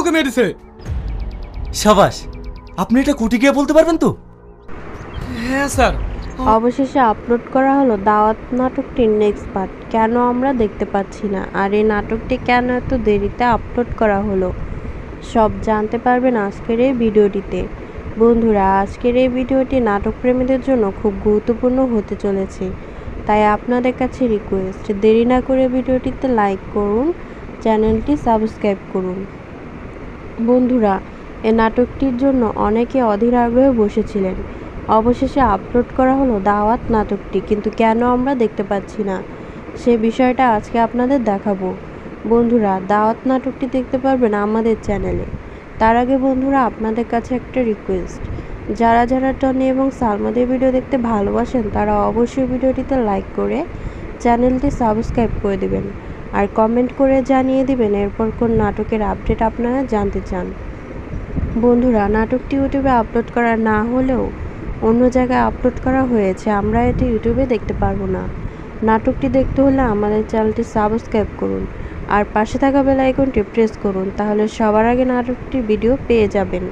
ওকে মেরেছে। সাবাস, আপনি এটা কোর্টে গিয়ে বলতে পারবেন তো? হ্যাঁ স্যার। অবশেষে আপলোড করা হলো দাওয়াত নাটকটির নেক্সট পার্ট। কেন আমরা দেখতে পাচ্ছি না, আর এই নাটকটি কেন এত দেরিতে আপলোড করা হলো, সব জানতে পারবেন আজকের এই ভিডিওটিতে। বন্ধুরা, আজকের এই ভিডিওটি নাটক প্রেমীদের জন্য খুব গুরুত্বপূর্ণ হতে চলেছে, তাই আপনাদের কাছে রিকোয়েস্ট, দেরি না করে ভিডিওটিতে লাইক করুন, চ্যানেলটি সাবস্ক্রাইব করুন। বন্ধুরা, এই নাটকটির জন্য অনেকে অধীর আগ্রহে বসেছিলেন। অবশেষে আপলোড করা হলো দাওয়াত নাটকটি, কিন্তু কেন আমরা দেখতে পাচ্ছি না সে বিষয়টা আজকে আপনাদের দেখাবো। বন্ধুরা, দাওয়াত নাটকটি দেখতে পারবেন আমাদের চ্যানেলে। তার আগে বন্ধুরা, আপনাদের কাছে একটা রিকোয়েস্ট, যারা যারা টনি এবং সালমাদের ভিডিও দেখতে ভালোবাসেন তারা অবশ্যই ভিডিওটিতে লাইক করে চ্যানেলটি সাবস্ক্রাইব করে দেবেন, আর কমেন্ট করে জানিয়ে দিবেন এরপর কোন নাটকের আপডেট আপনারা জানতে চান। বন্ধুরা, নাটকটি ইউটিউবে আপলোড করা না হলেও অন্য জায়গায় আপলোড করা হয়েছে, আমরা এটি ইউটিউবে দেখতে পারবো না। নাটকটি দেখতে হলে আমাদের চ্যানেলটি সাবস্ক্রাইব করুন আর পাশে থাকা বেল আইকনটি প্রেস করুন, তাহলে সবার আগে নাটকটির ভিডিও পেয়ে যাবেন।